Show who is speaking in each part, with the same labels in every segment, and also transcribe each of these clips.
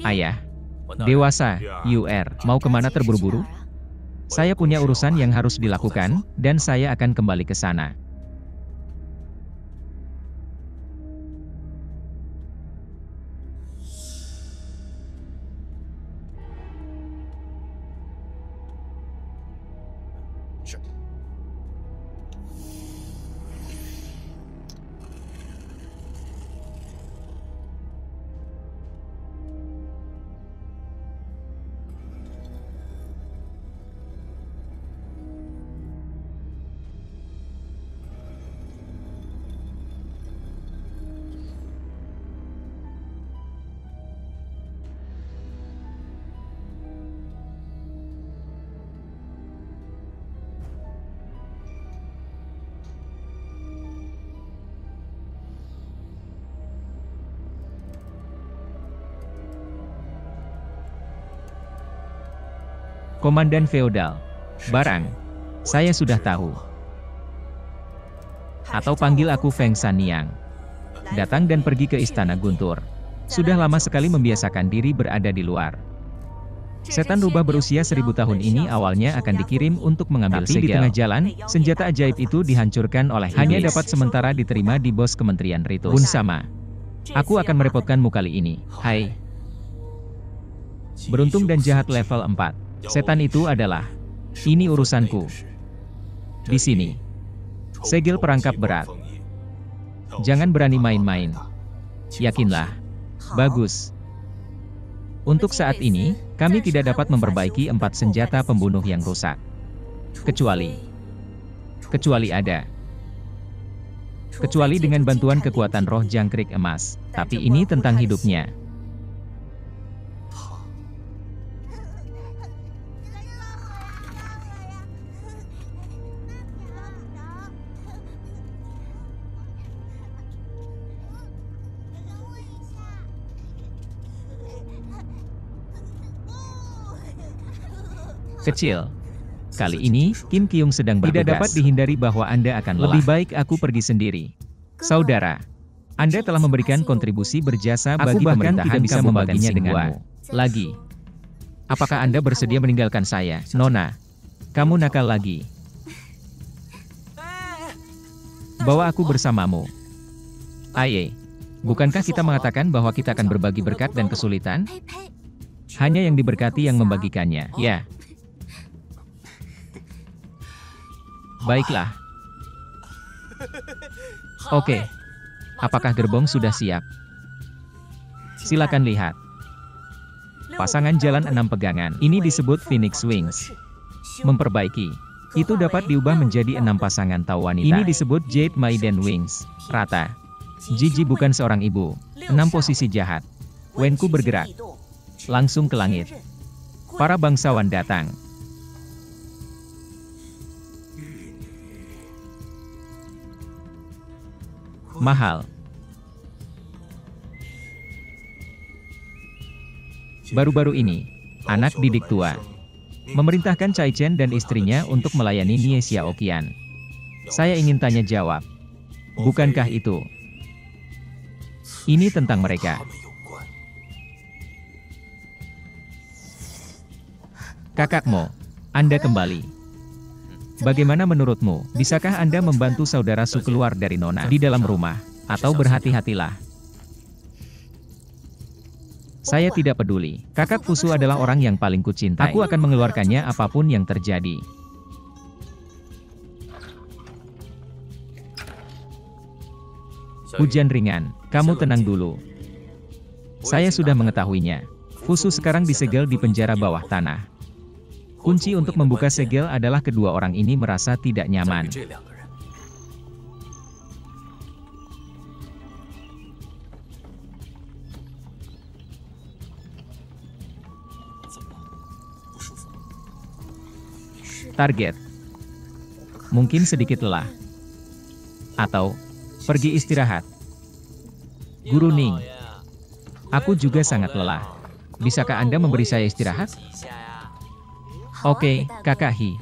Speaker 1: Ayah. Dewasa, UR, mau kemana terburu-buru? Saya punya urusan yang harus dilakukan, dan saya akan kembali ke sana. Komandan Feodal. Barang. Saya sudah tahu. Atau panggil aku Feng Saniang. datang dan pergi ke Istana Guntur. Sudah lama sekali membiasakan diri berada di luar. Setan rubah berusia 1000 tahun ini awalnya akan dikirim untuk mengambil segel. Di tengah jalan, senjata ajaib itu dihancurkan oleh hanya dapat sementara diterima di bos Kementerian Ritus. Bun sama. Aku akan merepotkanmu kali ini. Hai. Beruntung dan jahat level 4. Setan itu adalah, ini urusanku. Di sini. Segel perangkap berat. Jangan berani main-main. Yakinlah. Bagus. Untuk saat ini, kami tidak dapat memperbaiki 4 senjata pembunuh yang rusak. Kecuali dengan bantuan kekuatan roh jangkrik emas. Tapi ini tentang hidupnya. Kecil. Kali ini, Kim Kyung sedang bertugas. Tidak dapat dihindari bahwa Anda akan lelah. Lebih baik aku pergi sendiri. Saudara, Anda telah memberikan kontribusi berjasa bagi pemerintahan, tidak bisa membaginya denganmu. Lagi. Apakah Anda bersedia meninggalkan saya, Nona? Kamu nakal lagi. Bawa aku bersamamu. Aye. Bukankah kita mengatakan bahwa kita akan berbagi berkat dan kesulitan? Hanya yang diberkati yang membagikannya, ya. Baiklah. Oke. Apakah gerbong sudah siap? Silakan lihat. Pasangan jalan 6 pegangan. Ini disebut Phoenix Wings. Memperbaiki. Itu dapat diubah menjadi 6 pasangan tau wanita. Ini disebut Jade Maiden Wings. Rata. Gigi bukan seorang ibu. 6 posisi jahat. Wenku bergerak. Langsung ke langit. Para bangsawan datang. Mahal. Baru-baru ini, anak didik tua memerintahkan Cai Chen dan istrinya untuk melayani Nie Xiaoqian. Saya ingin tanya jawab. Bukankah itu? Ini tentang mereka. Kakakmu, Anda kembali. Bagaimana menurutmu? Bisakah Anda membantu saudara Su keluar dari Nona di dalam rumah? Atau berhati-hatilah? Saya tidak peduli. Kakak Fusu adalah orang yang paling kucintai. Aku akan mengeluarkannya apapun yang terjadi. Hujan ringan. Kamu tenang dulu. Saya sudah mengetahuinya. Fusu sekarang disegel di penjara bawah tanah. Kunci untuk membuka segel adalah kedua orang ini merasa tidak nyaman. Target. Mungkin sedikit lelah. Atau, pergi istirahat. Guru Ning. Aku juga sangat lelah. Bisakah Anda memberi saya istirahat? Oke, Kakak Hi.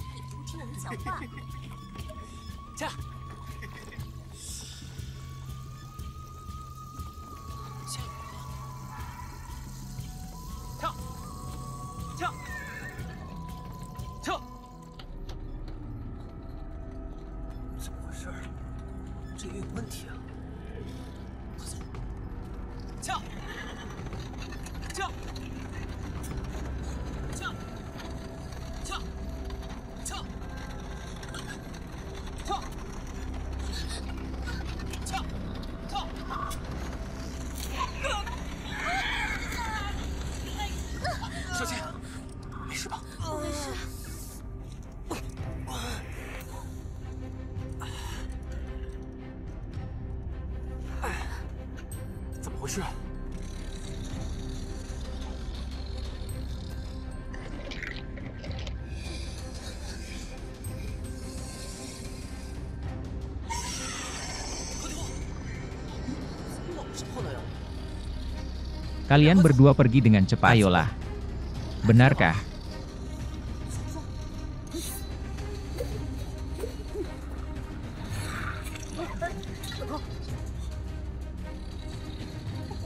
Speaker 1: Kalian berdua pergi dengan cepat. Ayolah. Benarkah?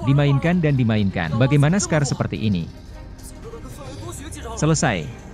Speaker 1: Dimainkan dan dimainkan. Bagaimana Scar seperti ini? Selesai.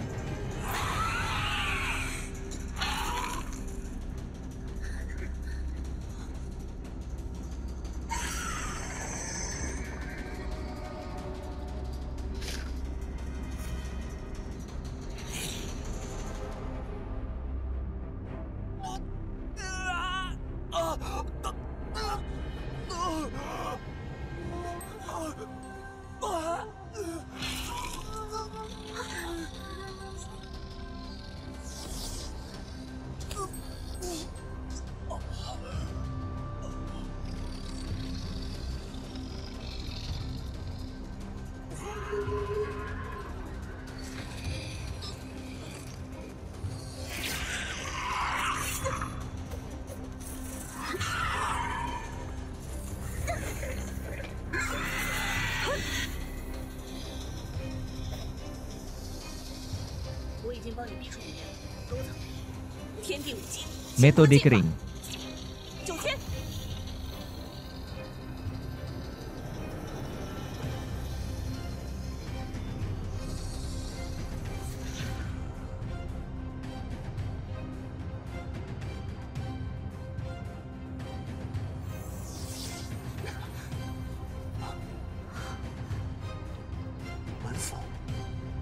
Speaker 1: Metode kering.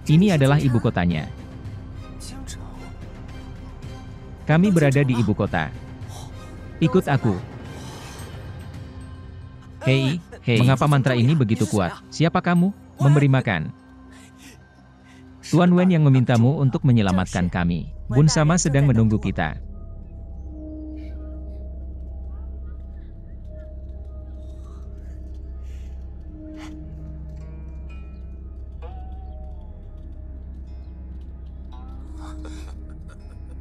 Speaker 1: Ini adalah ibu kotanya. Kami berada di ibu kota. Ikut aku. Hei, mengapa mantra ini begitu kuat? Siapa kamu? Memberi makan. Tuan Wen yang memintamu untuk menyelamatkan kami. Bun Sama sedang menunggu kita.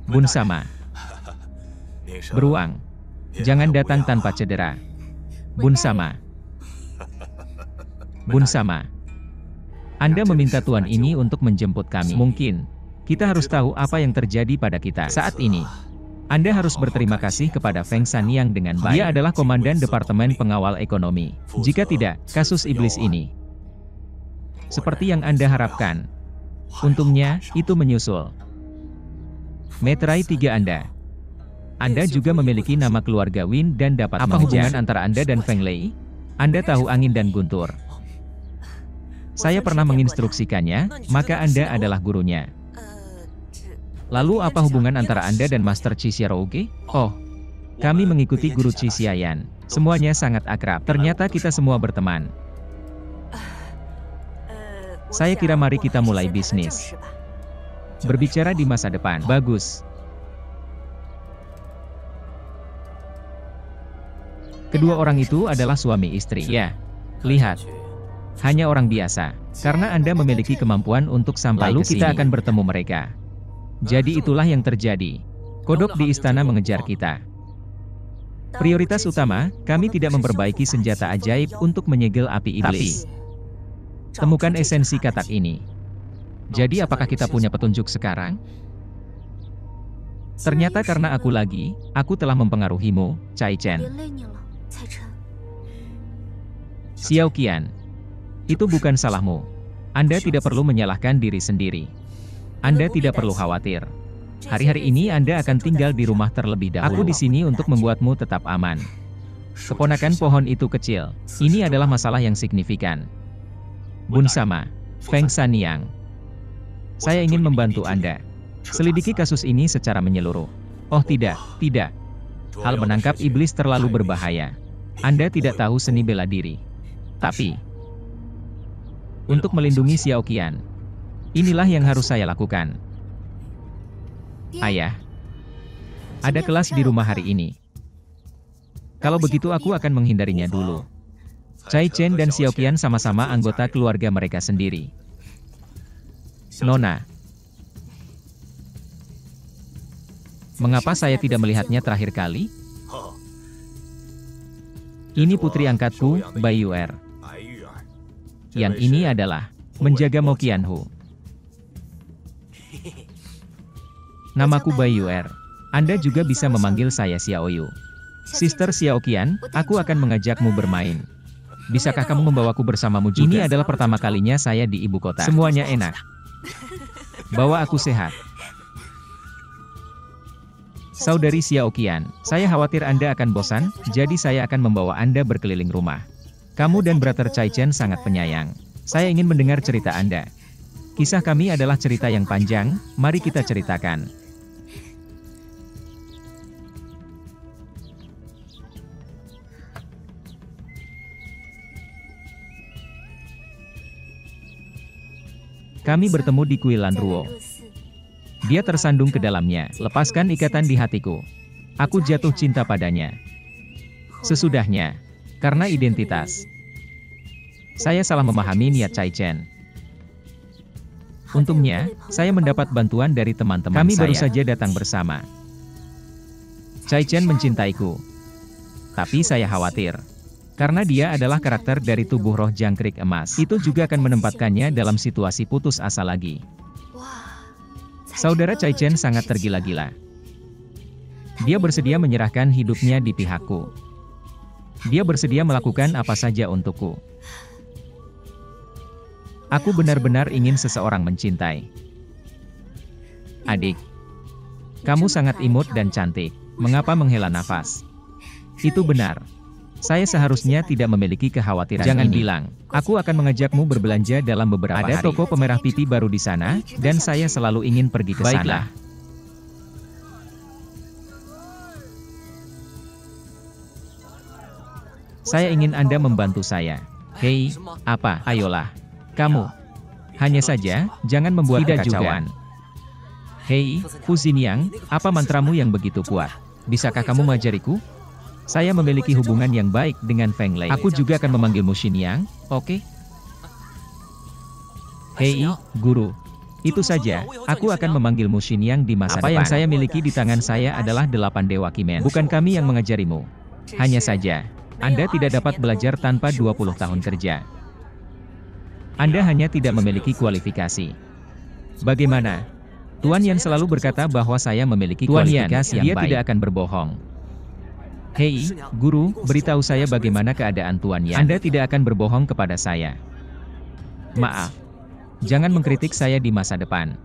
Speaker 1: Bun Sama. Beruang. Jangan datang tanpa cedera. Bun Sama. Bun Sama. Anda meminta tuan ini untuk menjemput kami. Mungkin, kita harus tahu apa yang terjadi pada kita saat ini. Anda harus berterima kasih kepada Feng Sanyang dengan baik. Dia adalah komandan Departemen Pengawal Ekonomi. Jika tidak, kasus iblis ini. Seperti yang Anda harapkan. Untungnya, itu menyusul. Metrai 3 Anda. Anda juga memiliki nama keluarga Win dan dapat apa hubungan antara Anda dan Feng Lei? Anda tahu angin dan guntur. Saya pernah menginstruksikannya, maka Anda adalah gurunya. Lalu apa hubungan antara Anda dan Master Chi Xiaoge? Oh, kami mengikuti guru Chi Xiayan. Semuanya sangat akrab. Ternyata kita semua berteman. Saya kira mari kita mulai bisnis. Berbicara di masa depan. Bagus. Kedua orang itu adalah suami istri. Ya. Lihat. Hanya orang biasa. Karena Anda memiliki kemampuan untuk sampai ke sini. Lalu kita akan bertemu mereka. Jadi itulah yang terjadi. Kodok di istana mengejar kita. Prioritas utama, kami tidak memperbaiki senjata ajaib untuk menyegel api iblis. Temukan esensi katak ini. Jadi apakah kita punya petunjuk sekarang? Ternyata karena aku telah mempengaruhimu, Cai Chen. Xiao Qian. Itu bukan salahmu. Anda tidak perlu menyalahkan diri sendiri. Anda tidak perlu khawatir. Hari-hari ini Anda akan tinggal di rumah terlebih dahulu. Aku di sini untuk membuatmu tetap aman. Keponakan pohon itu kecil. Ini adalah masalah yang signifikan. Bun Sama. Feng Sanyang. Saya ingin membantu Anda. Selidiki kasus ini secara menyeluruh. Oh tidak. Hal menangkap iblis terlalu berbahaya. Anda tidak tahu seni bela diri. Tapi, untuk melindungi Xiao Qian, inilah yang harus saya lakukan. Ayah, ada kelas di rumah hari ini. Kalau begitu aku akan menghindarinya dulu. Cai Chen dan Xiao Qian sama-sama anggota keluarga mereka sendiri. Nona, mengapa saya tidak melihatnya terakhir kali? Ini putri angkatku, Bai Yuer. Yang ini adalah menjaga Mo Qianhu. Namaku Bai Yuer. Anda juga bisa memanggil saya Xiao Yu. Sister Xiao Qian, aku akan mengajakmu bermain. Bisakah kamu membawaku bersamamu juga? Ini adalah pertama kalinya saya di ibu kota. Semuanya enak. Bawa aku sehat. Saudari Xiaoqian, saya khawatir Anda akan bosan, jadi saya akan membawa Anda berkeliling rumah. Kamu dan Brother Cai Chen sangat penyayang. Saya ingin mendengar cerita Anda. Kisah kami adalah cerita yang panjang, mari kita ceritakan. Kami bertemu di Kuilan Ruo. Dia tersandung ke dalamnya, lepaskan ikatan di hatiku. Aku jatuh cinta padanya. Sesudahnya, karena identitas. Saya salah memahami niat Cai Chen. Untungnya, saya mendapat bantuan dari teman-teman saya. Kami baru saja datang bersama. Cai Chen mencintaiku. Tapi saya khawatir. Karena dia adalah karakter dari tubuh roh jangkrik emas. Itu juga akan menempatkannya dalam situasi putus asa lagi. Saudara Cai Chen sangat tergila-gila. Dia bersedia menyerahkan hidupnya di pihakku. Dia bersedia melakukan apa saja untukku. Aku benar-benar ingin seseorang mencintai. Adik, kamu sangat imut dan cantik. Mengapa menghela nafas? Itu benar. Saya seharusnya tidak memiliki kekhawatiran. Jangan bilang, aku akan mengajakmu berbelanja dalam beberapa hari. Ada toko pemerah pipi baru di sana, dan saya selalu ingin pergi ke sana. Baiklah. Saya ingin Anda membantu saya. Hei, apa? Ayolah. Kamu. Hanya saja, jangan membuat kekacauan. Hei, Fu Xiniang, apa mantramu yang begitu kuat? Bisakah kamu mengajariku? Saya memiliki hubungan yang baik dengan Feng Lei. Aku juga akan memanggilmu Xiniang, oke? Hei, guru. Itu saja, aku akan memanggilmu Xiniang di masa depan. Apa yang saya miliki di tangan saya adalah 8 dewa Kimen. Bukan kami yang mengajarimu. Hanya saja, Anda tidak dapat belajar tanpa 20 tahun kerja. Anda hanya tidak memiliki kualifikasi. Bagaimana? Tuan Yan selalu berkata bahwa saya memiliki kualifikasi yang baik. Dia tidak akan berbohong. Hei, guru, beritahu saya bagaimana keadaan Tuan Yan. Anda tidak akan berbohong kepada saya. Maaf. Jangan mengkritik saya di masa depan.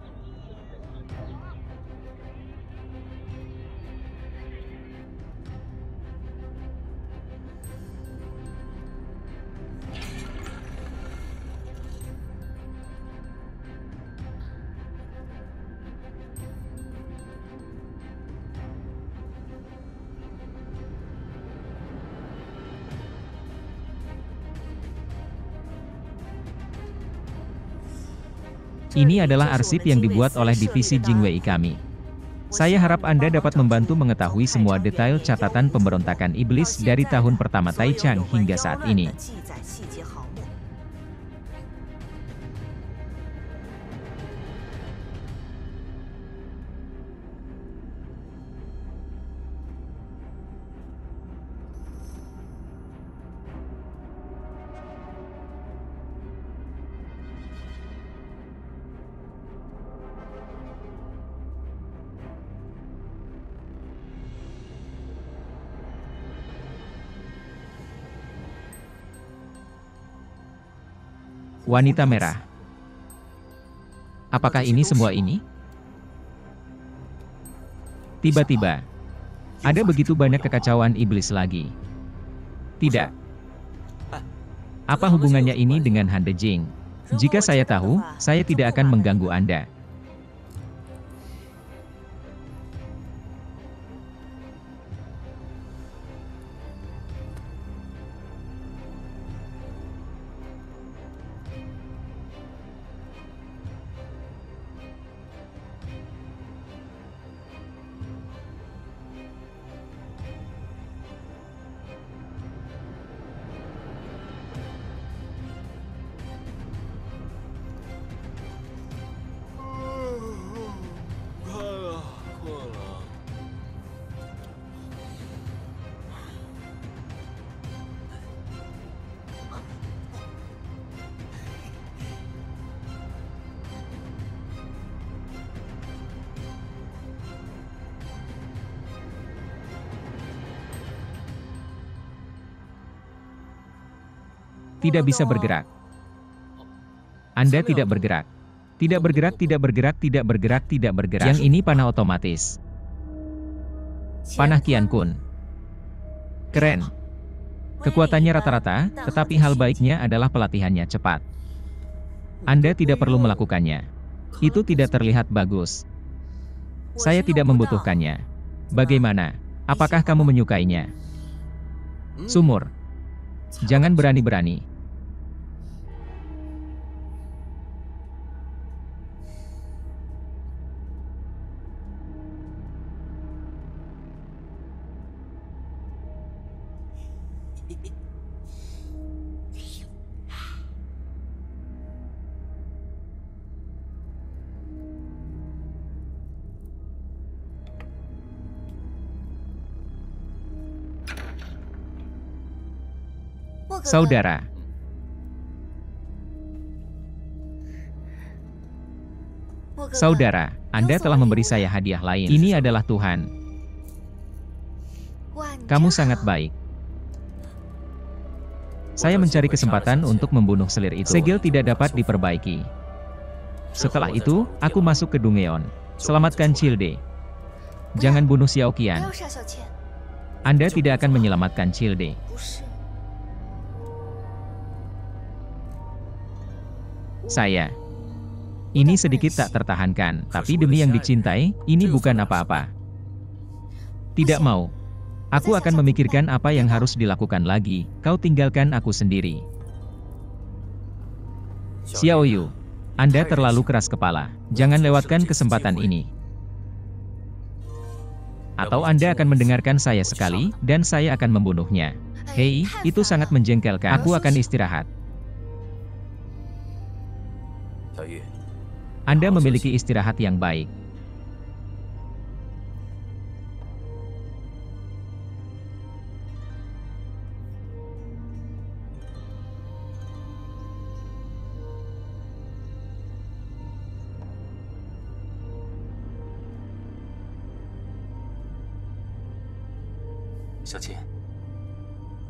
Speaker 1: Ini adalah arsip yang dibuat oleh divisi Jingwei kami. Saya harap Anda dapat membantu mengetahui semua detail catatan pemberontakan iblis dari tahun pertama Taichang hingga saat ini. Wanita merah. Apakah ini semua ini? Tiba-tiba, ada begitu banyak kekacauan iblis lagi. Tidak. Apa hubungannya ini dengan Han De Jing? Jika saya tahu, saya tidak akan mengganggu Anda. Tidak bisa bergerak. Anda tidak bergerak. Tidak bergerak, tidak bergerak, tidak bergerak, tidak bergerak. Yang ini panah otomatis. Panah Qian Kun. Keren. Kekuatannya rata-rata, tetapi hal baiknya adalah pelatihannya cepat. Anda tidak perlu melakukannya. Itu tidak terlihat bagus. Saya tidak membutuhkannya. Bagaimana? Apakah kamu menyukainya? Sumur. Jangan berani-berani. Saudara. Saudara, Anda telah memberi saya hadiah lain. Ini adalah Tuhan. Kamu sangat baik. Saya mencari kesempatan untuk membunuh selir itu. Segel tidak dapat diperbaiki. Setelah itu, aku masuk ke Dungeon. Selamatkan Childe. Jangan bunuh Xiao Qian. Anda tidak akan menyelamatkan Childe. Saya. Ini sedikit tak tertahankan, tapi demi yang dicintai, ini bukan apa-apa. Tidak mau. Aku akan memikirkan apa yang harus dilakukan lagi, kau tinggalkan aku sendiri. Xiao Yu, Anda terlalu keras kepala, jangan lewatkan kesempatan ini. Atau Anda akan mendengarkan saya sekali, dan saya akan membunuhnya. Hei, itu sangat menjengkelkan, aku akan istirahat. Anda memiliki istirahat yang baik.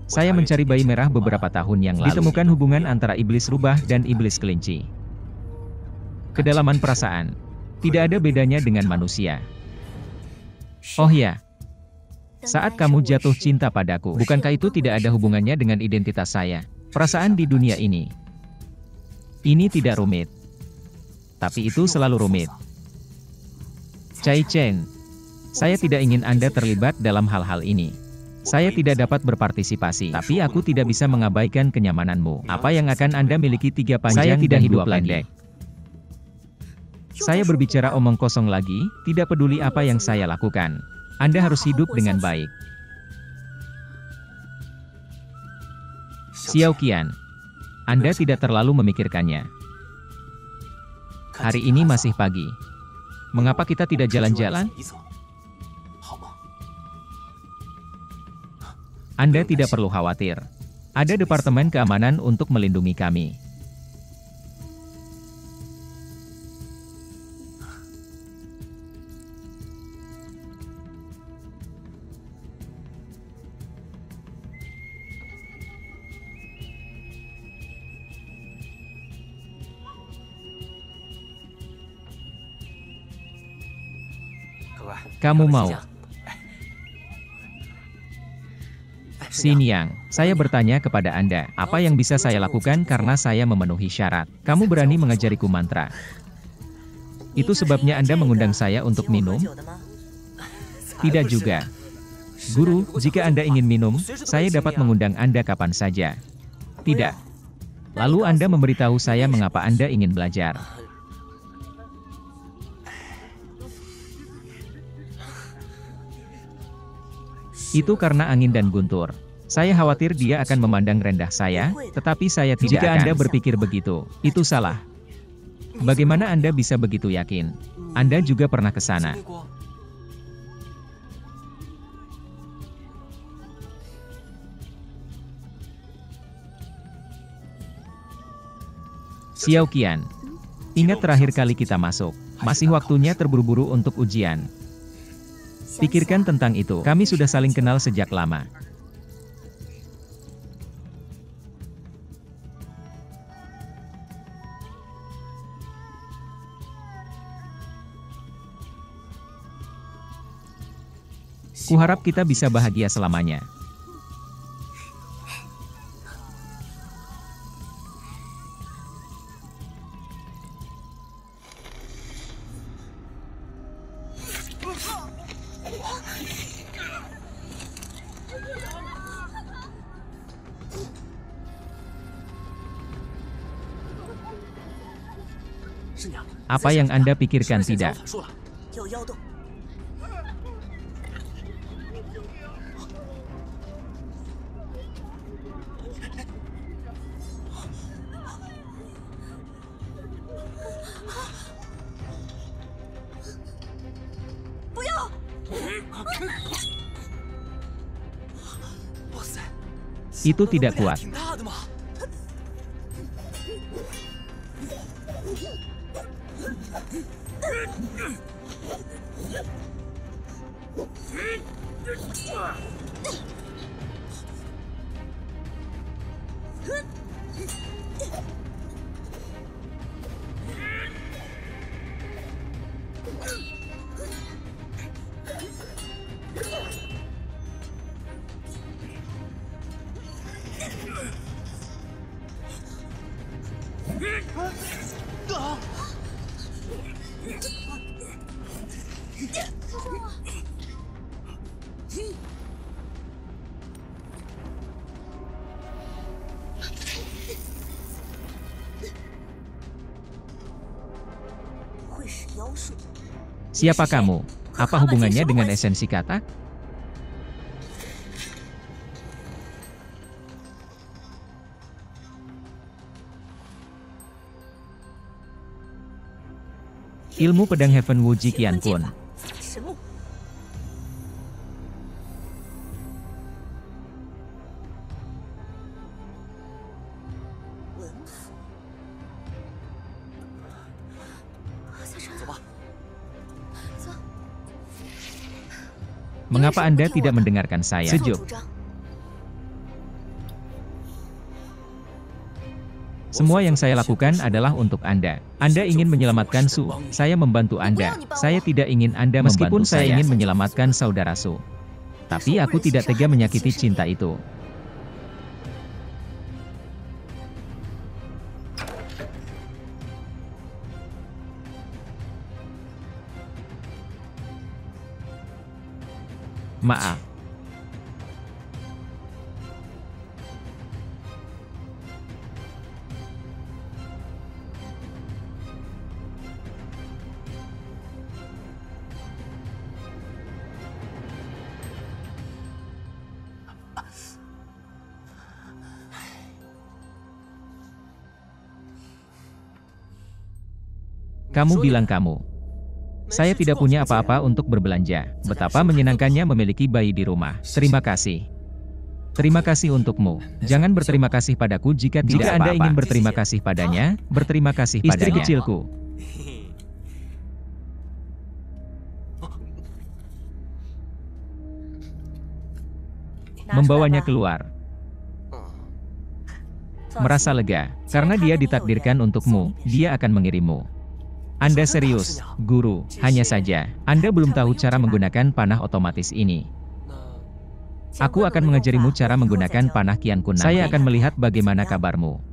Speaker 1: Saya mencari bayi merah beberapa tahun yang lalu. Ditemukan hubungan antara iblis rubah dan iblis kelinci. Kedalaman perasaan. Tidak ada bedanya dengan manusia. Oh ya. Saat kamu jatuh cinta padaku, bukankah itu tidak ada hubungannya dengan identitas saya? Perasaan di dunia ini. Ini tidak rumit. Tapi itu selalu rumit. Cai Chen. Saya tidak ingin Anda terlibat dalam hal-hal ini. Saya tidak dapat berpartisipasi, tapi aku tidak bisa mengabaikan kenyamananmu. Apa yang akan Anda miliki 3 panjang dan 2 pendek? Saya berbicara omong kosong lagi, tidak peduli apa yang saya lakukan. Anda harus hidup dengan baik. Xiao Qian. Anda tidak terlalu memikirkannya. Hari ini masih pagi. Mengapa kita tidak jalan-jalan? Anda tidak perlu khawatir. Ada departemen keamanan untuk melindungi kami. Kamu mau? Xinyan, saya bertanya kepada Anda, apa yang bisa saya lakukan karena saya memenuhi syarat? Kamu berani mengajariku mantra. Itu sebabnya Anda mengundang saya untuk minum? Tidak juga. Guru, jika Anda ingin minum, saya dapat mengundang Anda kapan saja. Tidak. Lalu Anda memberitahu saya mengapa Anda ingin belajar. Itu karena angin dan guntur. Saya khawatir dia akan memandang rendah saya, tetapi saya tidak akan. Jika Anda berpikir begitu, itu salah. Bagaimana Anda bisa begitu yakin? Anda juga pernah ke sana. Xiao Qian. Ingat terakhir kali kita masuk. Masih waktunya terburu-buru untuk ujian. Pikirkan tentang itu, kami sudah saling kenal sejak lama. Kuharap kita bisa bahagia selamanya. Apa yang Anda pikirkan tidak? Itu tidak kuat. Siapa kamu? Apa hubungannya dengan esensi kata? Ilmu pedang Heaven Wuji Qianpun. Mengapa Anda tidak mendengarkan saya? Sejuk. Semua yang saya lakukan adalah untuk Anda. Anda ingin menyelamatkan Su, saya membantu Anda. Saya tidak ingin Anda meskipun saya ingin menyelamatkan saudara Su. Tapi aku tidak tega menyakiti cinta itu. Maaf. Kamu bilang kamu. Saya tidak punya apa-apa untuk berbelanja. Betapa menyenangkannya memiliki bayi di rumah. Terima kasih. Terima kasih untukmu. Jangan berterima kasih padaku jika tidak apa-apa. Jika Anda ingin berterima kasih padanya, berterima kasih padanya. Istri kecilku. Membawanya keluar. Merasa lega, karena dia ditakdirkan untukmu, dia akan mengirimmu. Anda serius, guru, hanya saja, Anda belum tahu cara menggunakan panah otomatis ini. Aku akan mengajarimu cara menggunakan panah Qianpun. Saya akan melihat bagaimana kabarmu.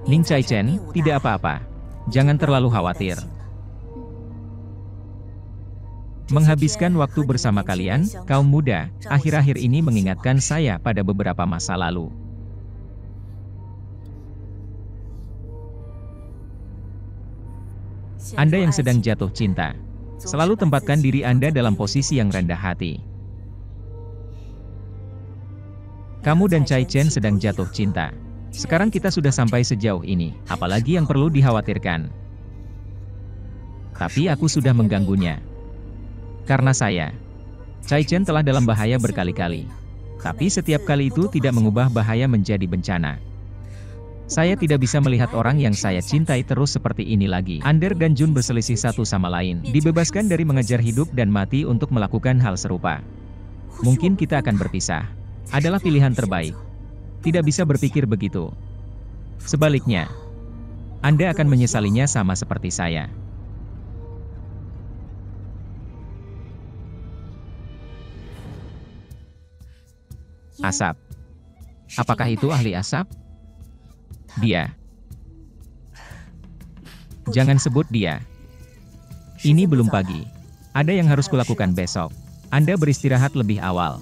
Speaker 1: Ning Cai Chen, tidak apa-apa. Jangan terlalu khawatir. Menghabiskan waktu bersama kalian, kaum muda, akhir-akhir ini mengingatkan saya pada beberapa masa lalu. Anda yang sedang jatuh cinta, selalu tempatkan diri Anda dalam posisi yang rendah hati. Kamu dan Cai Chen sedang jatuh cinta. Sekarang kita sudah sampai sejauh ini, apalagi yang perlu dikhawatirkan. Tapi aku sudah mengganggunya. Karena saya, Cai Chen telah dalam bahaya berkali-kali. Tapi setiap kali itu tidak mengubah bahaya menjadi bencana. Saya tidak bisa melihat orang yang saya cintai terus seperti ini lagi. Ander dan Jun berselisih satu sama lain. Dibebaskan dari mengejar hidup dan mati untuk melakukan hal serupa. Mungkin kita akan berpisah. Adalah pilihan terbaik. Tidak bisa berpikir begitu. Sebaliknya, Anda akan menyesalinya sama seperti saya. Asap. Apakah itu ahli asap? Dia. Jangan sebut dia. Ini belum pagi. Ada yang harus kulakukan besok. Anda beristirahat lebih awal.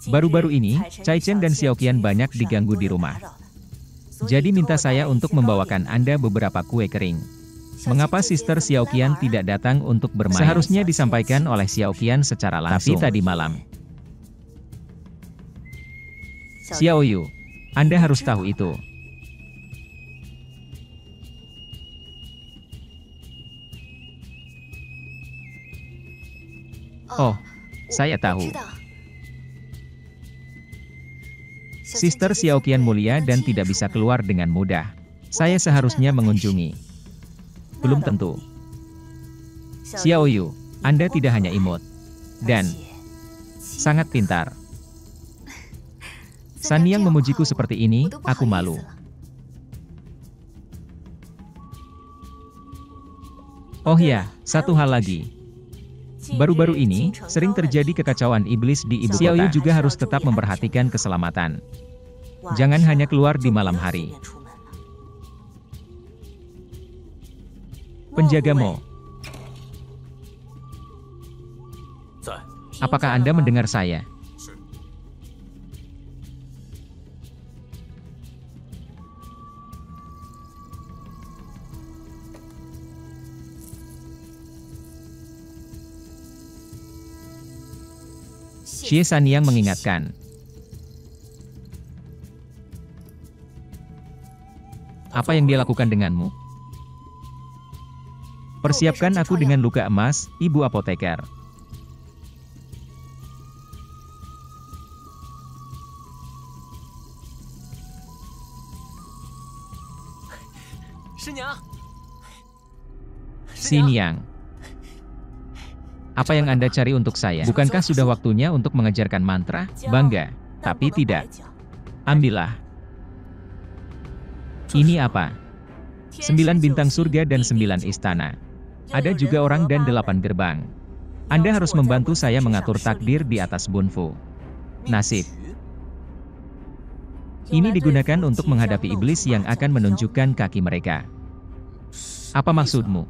Speaker 1: Baru-baru ini, Cai Chen dan Xiao Qian banyak diganggu di rumah. Jadi minta saya untuk membawakan Anda beberapa kue kering. Mengapa Sister Xiao Qian tidak datang untuk bermain? Seharusnya disampaikan oleh Xiao Qian secara langsung. Tapi tadi malam. Xiao Yu, Anda harus tahu itu. Oh, saya tahu. Sister Xiao Qian mulia dan tidak bisa keluar dengan mudah. Saya seharusnya mengunjungi. Belum tentu. Xiao Yu, Anda tidak hanya imut. Dan sangat pintar. San Yang memujiku seperti ini, aku malu. Oh ya, satu hal lagi. Baru-baru ini, sering terjadi kekacauan iblis di ibu kota. Xiao Yu juga harus tetap memperhatikan keselamatan. Jangan hanya keluar di malam hari. Penjaga Mo. Apakah Anda mendengar saya? Xie San yang mengingatkan. Apa yang dia lakukan denganmu? Persiapkan aku dengan luka emas, Ibu Apoteker. Xiniang. Apa yang Anda cari untuk saya? Bukankah sudah waktunya untuk mengajarkan mantra? Bangga, tapi tidak. Ambillah. Ini apa? 9 bintang surga dan 9 istana. Ada juga orang dan 8 gerbang. Anda harus membantu saya mengatur takdir di atas Bunfu. Nasib. Ini digunakan untuk menghadapi iblis yang akan menunjukkan kaki mereka. Apa maksudmu?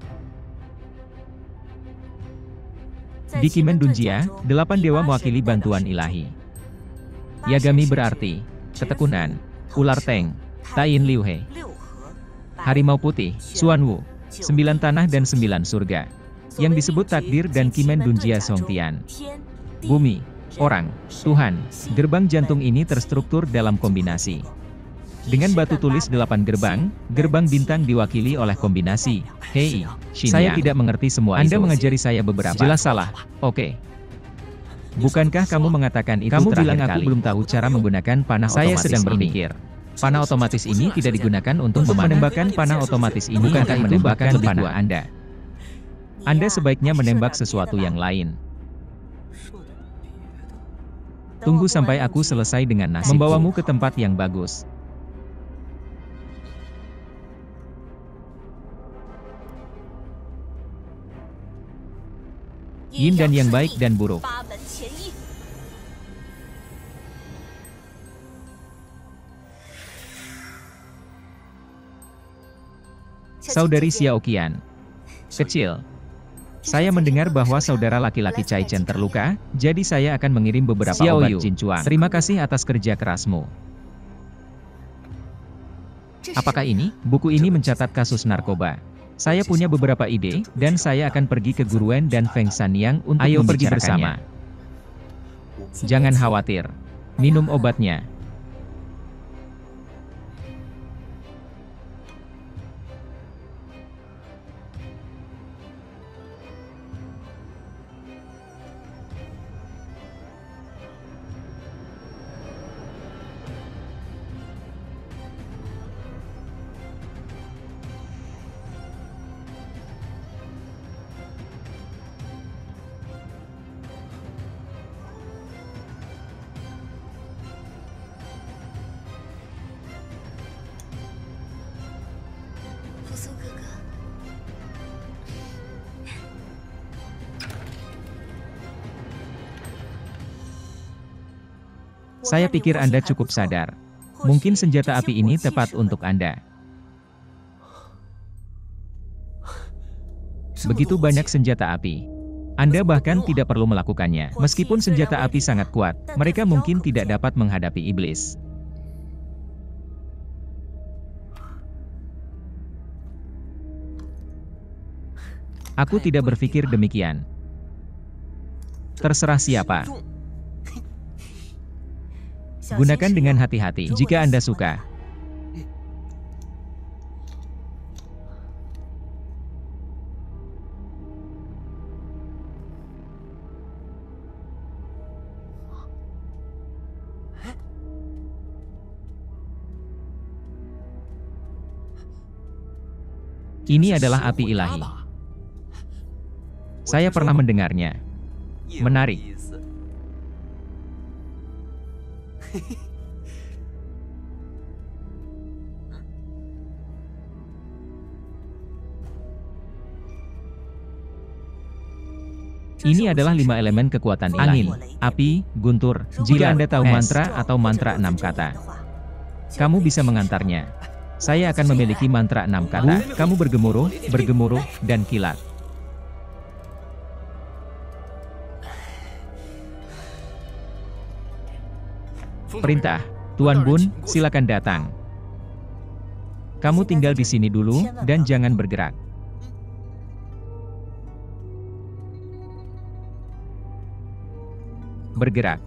Speaker 1: Di Kimen Dunjia, 8 dewa mewakili bantuan ilahi. Yagami berarti ketekunan, ular Teng, Tain Liu He, harimau putih, Xuan Wu, 9 tanah dan 9 surga. Yang disebut takdir dan Kimen Dunjia Songtian. Bumi, orang, Tuhan, gerbang jantung ini terstruktur dalam kombinasi. Dengan batu tulis 8 gerbang, gerbang bintang diwakili oleh kombinasi. Hei, saya tidak mengerti semua Anda mengajari saya beberapa. Jelas salah. Oke. Bukankah kamu mengatakan itu kamu bilang aku belum tahu cara menggunakan panah otomatis? Saya sedang berpikir. Panah otomatis ini tidak digunakan untuk menembakkan panah otomatis ini. Bukankah itu bahkan lebih tua Anda? Anda sebaiknya menembak sesuatu yang lain. Tunggu sampai aku selesai dengan nasibku. Membawamu ke tempat yang bagus. Yin dan yang baik dan buruk. Saudari Xiao Qian. Kecil. Saya mendengar bahwa saudara laki-laki Cai Chen terluka, jadi saya akan mengirim beberapa obat jincuang. Terima kasih atas kerja kerasmu. Apakah ini? Buku ini mencatat kasus narkoba. Saya punya beberapa ide, dan saya akan pergi ke Guru Wen dan Feng Sanyang untuk pergi bersama. Jangan khawatir. Minum obatnya. Saya pikir Anda cukup sadar. Mungkin senjata api ini tepat untuk Anda. Begitu banyak senjata api. Anda bahkan tidak perlu melakukannya. Meskipun senjata api sangat kuat, mereka mungkin tidak dapat menghadapi iblis. Aku tidak berpikir demikian. Terserah siapa. Gunakan dengan hati-hati jika Anda suka. Ini adalah api ilahi. Saya pernah mendengarnya. Menarik. Ini adalah 5 elemen kekuatan ilahi. Angin, api, guntur. Jika Anda tahu mantra atau mantra 6 kata, kamu bisa mengantarnya. Saya akan memiliki mantra 6 kata. Kamu bergemuruh, bergemuruh, dan kilat. Perintah, Tuan Bun, silakan datang. Kamu tinggal di sini dulu, dan jangan bergerak. Bergerak.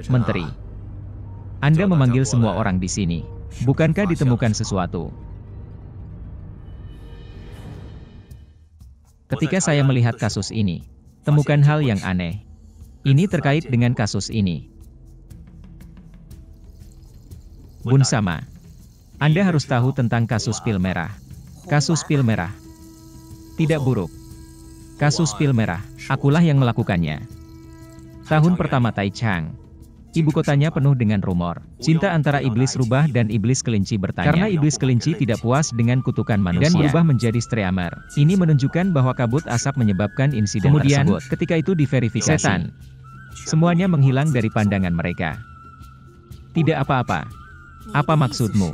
Speaker 1: Menteri, Anda memanggil semua orang di sini. Bukankah ditemukan sesuatu? Ketika saya melihat kasus ini, temukan hal yang aneh. Ini terkait dengan kasus ini. Bun Sama, Anda harus tahu tentang kasus pil merah. Kasus pil merah. Tidak buruk. Kasus pil merah, akulah yang melakukannya. Tahun pertama Tai Chang. Ibu kotanya penuh dengan rumor. Cinta antara iblis rubah dan iblis kelinci bertanya. Karena iblis kelinci tidak puas dengan kutukan manusia dan berubah menjadi streamer. Ini menunjukkan bahwa kabut asap menyebabkan insiden tersebut. Ketika itu diverifikasi. Setan. Semuanya menghilang dari pandangan mereka. Tidak apa-apa. Apa maksudmu?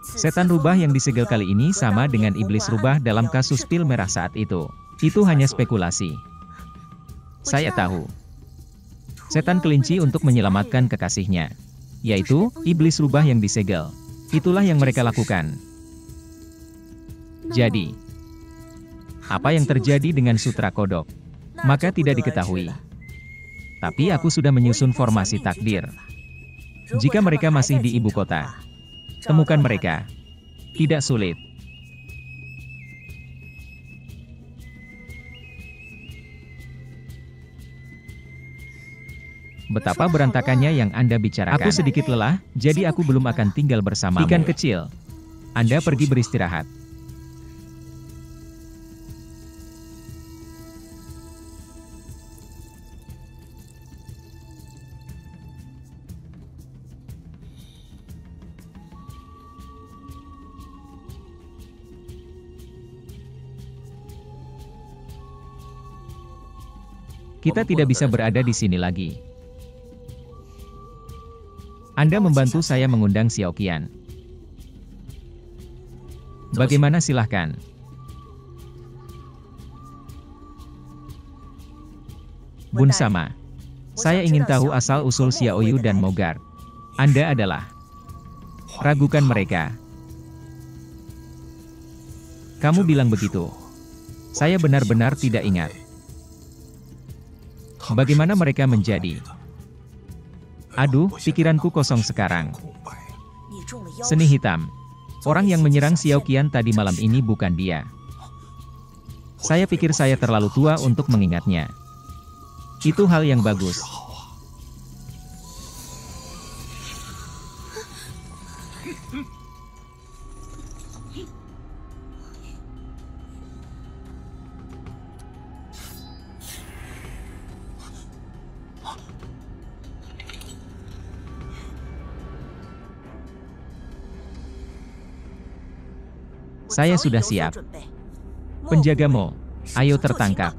Speaker 1: Setan rubah yang disegel kali ini sama dengan iblis rubah dalam kasus pil merah saat itu. Itu hanya spekulasi. Saya tahu. Setan kelinci untuk menyelamatkan kekasihnya, yaitu iblis rubah yang disegel. Itulah yang mereka lakukan. Jadi, apa yang terjadi dengan Sutra Kodok? Maka tidak diketahui. Tapi aku sudah menyusun formasi takdir. Jika mereka masih di ibu kota, temukan mereka. Tidak sulit. Betapa berantakannya yang Anda bicarakan. Aku sedikit lelah, jadi aku belum akan tinggal bersamamu. Ikan kecil, Anda pergi beristirahat. Kita tidak bisa berada di sini lagi. Anda membantu saya mengundang Xiao Qian. Bagaimana silahkan? Bun Sama. Saya ingin tahu asal-usul Xiaoyu dan Mogart. Anda adalah. Ragukan mereka. Kamu bilang begitu. Saya benar-benar tidak ingat. Bagaimana mereka menjadi? Aduh, pikiranku kosong sekarang. Seni hitam. Orang yang menyerang Xiao Qian tadi malam ini bukan dia. Saya pikir saya terlalu tua untuk mengingatnya. Itu hal yang bagus. Saya sudah siap. Penjagamu, ayo tertangkap.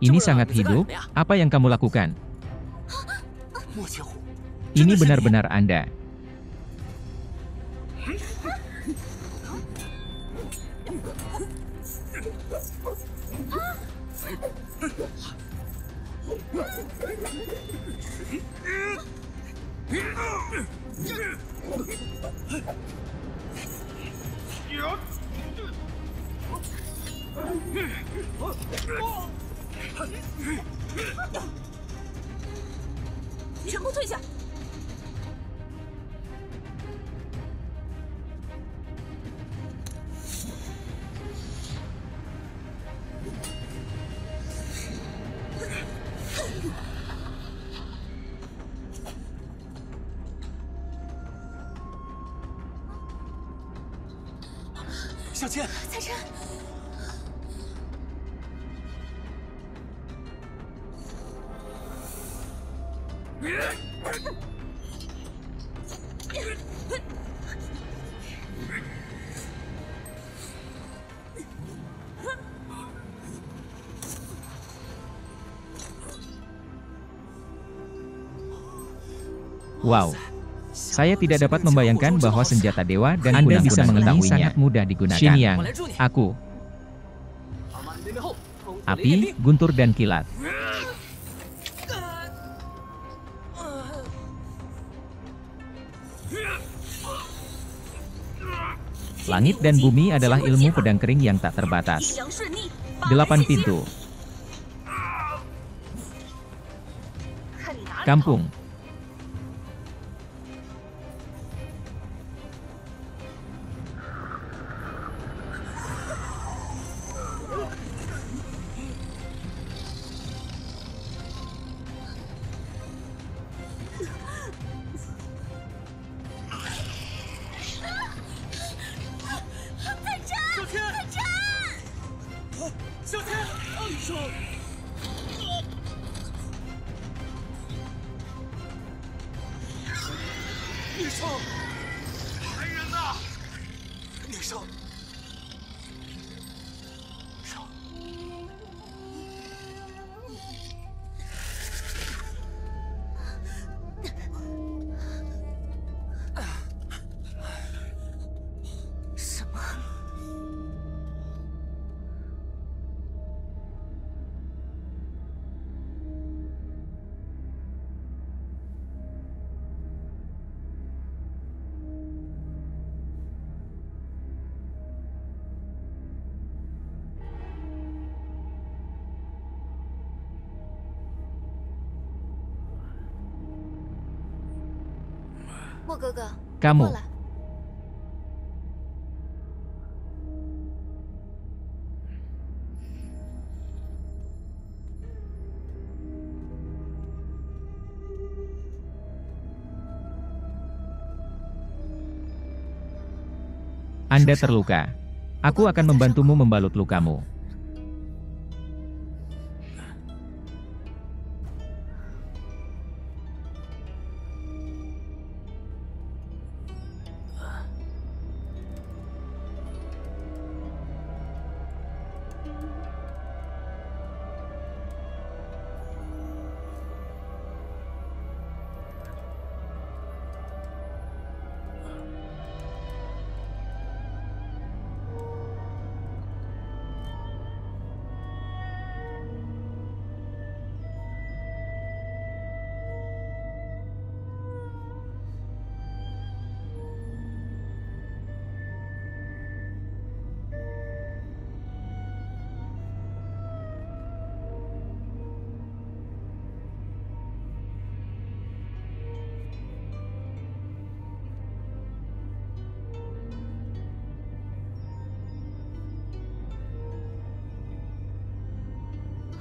Speaker 1: Ini sangat hidup, apa yang kamu lakukan? Ini benar-benar Anda. Wow. Saya tidak dapat membayangkan bahwa senjata dewa dan Anda bisa mengetahuinya. Sangat mudah digunakan. Xinyan, aku. Api, guntur dan kilat. Langit dan bumi adalah ilmu pedang kering yang tak terbatas. 8 pintu. Kampung. Kamu. Anda terluka. Aku akan membantumu membalut lukamu.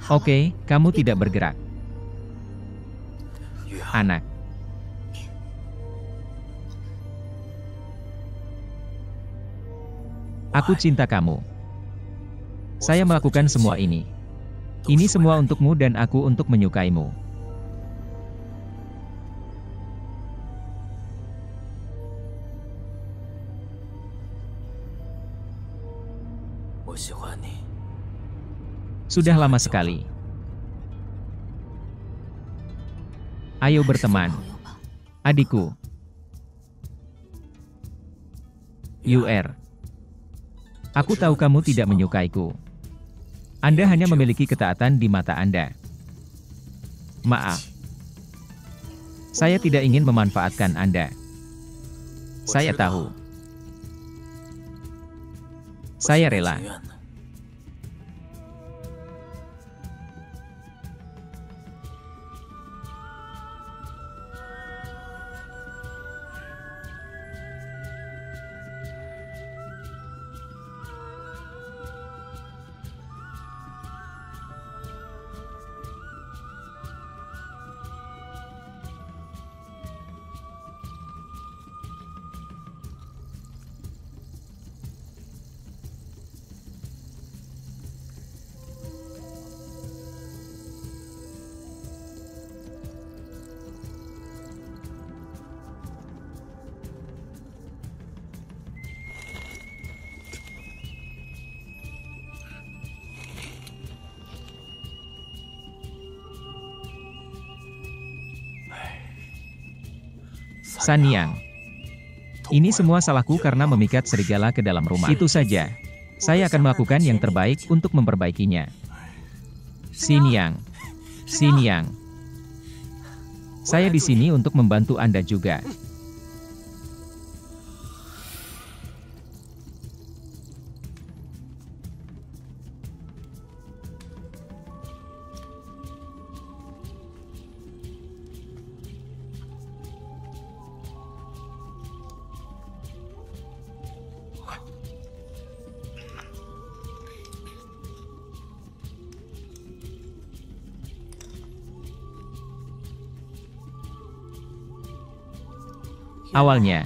Speaker 1: Oke, kamu tidak bergerak. Anak. Aku cinta kamu. Saya melakukan semua ini. Ini semua untukmu dan aku untuk menyukaimu. Sudah lama sekali. Ayo berteman. Adikku. UR. Aku tahu kamu tidak menyukaiku. Anda hanya memiliki ketaatan di mata Anda. Maaf. Saya tidak ingin memanfaatkan Anda. Saya tahu. Saya rela. Sanyang. Ini semua salahku karena memikat serigala ke dalam rumah. Itu saja. Saya akan melakukan yang terbaik untuk memperbaikinya. Xiniang. Xiniang. Saya di sini untuk membantu Anda juga. Awalnya,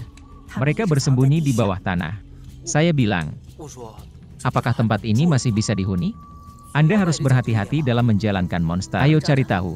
Speaker 1: mereka bersembunyi di bawah tanah. Saya bilang, apakah tempat ini masih bisa dihuni? Anda harus berhati-hati dalam menjalankan monster. Ayo cari tahu.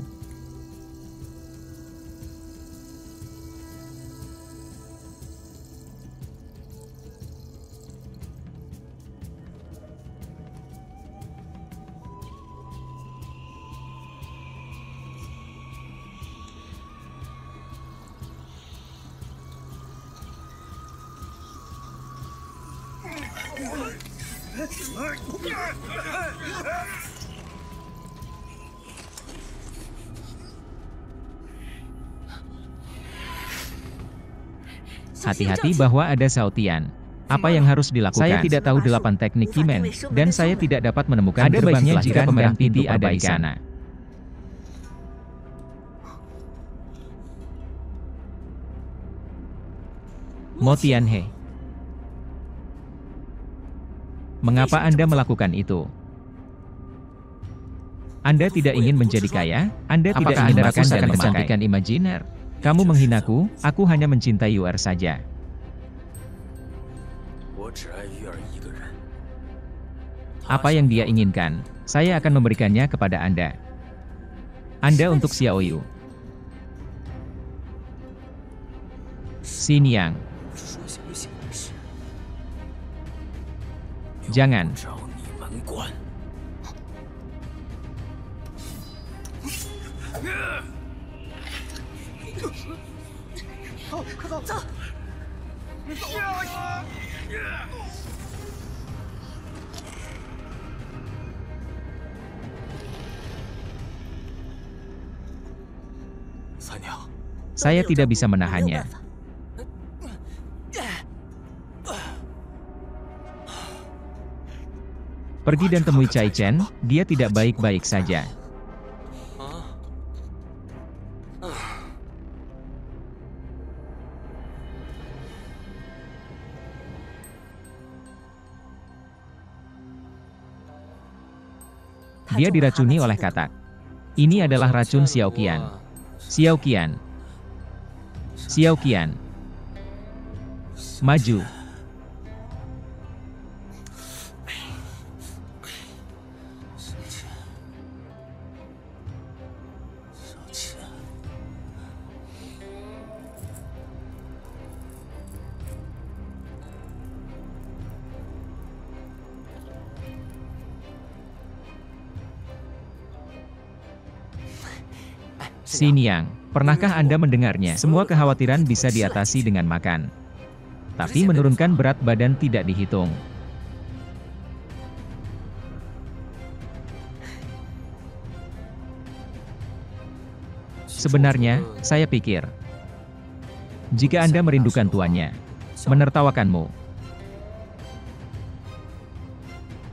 Speaker 1: Hati-hati bahwa ada Xiaotian. Apa yang harus dilakukan? Saya tidak tahu 8 teknik Kimen, dan saya tidak dapat menemukan gerbang kelahiran dan pintu ada di sana. Mo Tianhe. Mengapa Anda melakukan itu? Anda tidak ingin menjadi kaya? Anda tidak ingin makan dan kecantikan imajiner? Kamu menghinaku, aku hanya mencintai Yu'er saja. Apa yang dia inginkan, saya akan memberikannya kepada Anda. Anda untuk Xiaoyu. Xin Yang. Jangan. Saya tidak bisa menahannya. Pergi dan temui Cai Chen, dia tidak baik-baik saja. Dia diracuni oleh katak. Ini adalah racun Xiao Qian. Xiao Qian. Xiao Qian. Maju. Xin Yang, pernahkah Anda mendengarnya? Semua kekhawatiran bisa diatasi dengan makan. Tapi menurunkan berat badan tidak dihitung. Sebenarnya, saya pikir, jika Anda merindukan tuannya, menertawakanmu,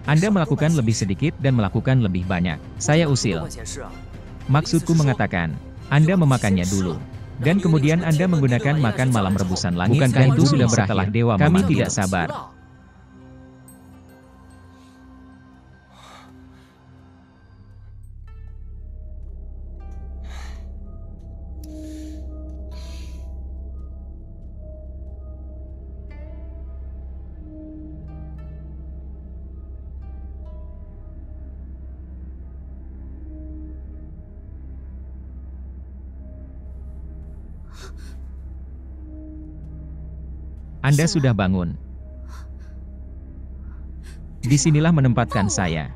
Speaker 1: Anda melakukan lebih sedikit dan melakukan lebih banyak. Saya usil. Maksudku mengatakan, Anda memakannya dulu. Dan kemudian Anda menggunakan makan malam rebusan langit. Bukankah itu sudah setelah dewa memanggil? Kami tidak sabar. Anda sudah bangun. Disinilah menempatkan saya.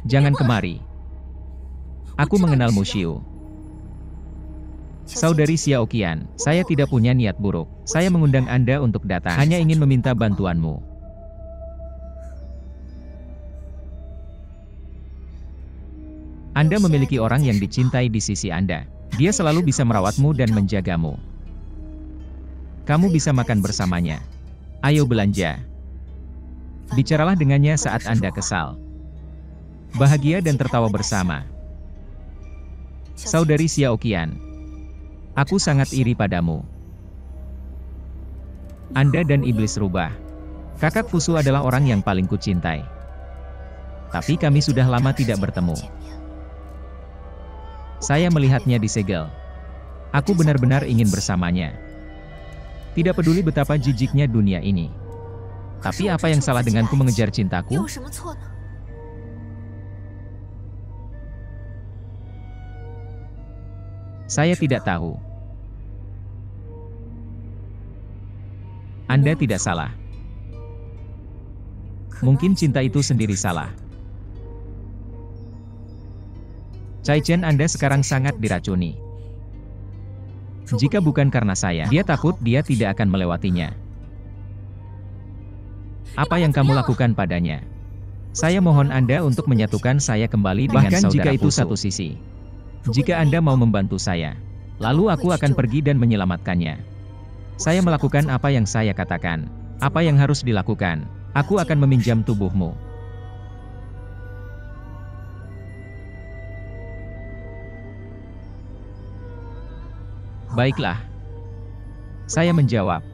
Speaker 1: Jangan kemari. Aku mengenal Mushiu. Saudari Xiao Qian, saya tidak punya niat buruk. Saya mengundang Anda untuk datang, hanya ingin meminta bantuanmu. Anda memiliki orang yang dicintai di sisi Anda. Dia selalu bisa merawatmu dan menjagamu. Kamu bisa makan bersamanya. Ayo belanja. Bicaralah dengannya saat Anda kesal. Bahagia dan tertawa bersama. Saudari Xiao Qian, aku sangat iri padamu. Anda dan iblis rubah. Kakak Fusu adalah orang yang paling kucintai. Tapi kami sudah lama tidak bertemu. Saya melihatnya disegel. Aku benar-benar ingin bersamanya. Tidak peduli betapa jijiknya dunia ini. Tapi apa yang salah denganku mengejar cintaku? Saya tidak tahu. Anda tidak salah. Mungkin cinta itu sendiri salah. Cai Chen, Anda sekarang sangat diracuni. Jika bukan karena saya, dia takut dia tidak akan melewatinya. Apa yang kamu lakukan padanya? Saya mohon Anda untuk menyatukan saya kembali dengan saudara Fusu. Bahkan jika itu satu sisi. Jika Anda mau membantu saya, lalu aku akan pergi dan menyelamatkannya. Saya melakukan apa yang saya katakan. Apa yang harus dilakukan? Aku akan meminjam tubuhmu. Baiklah. Saya menjawab.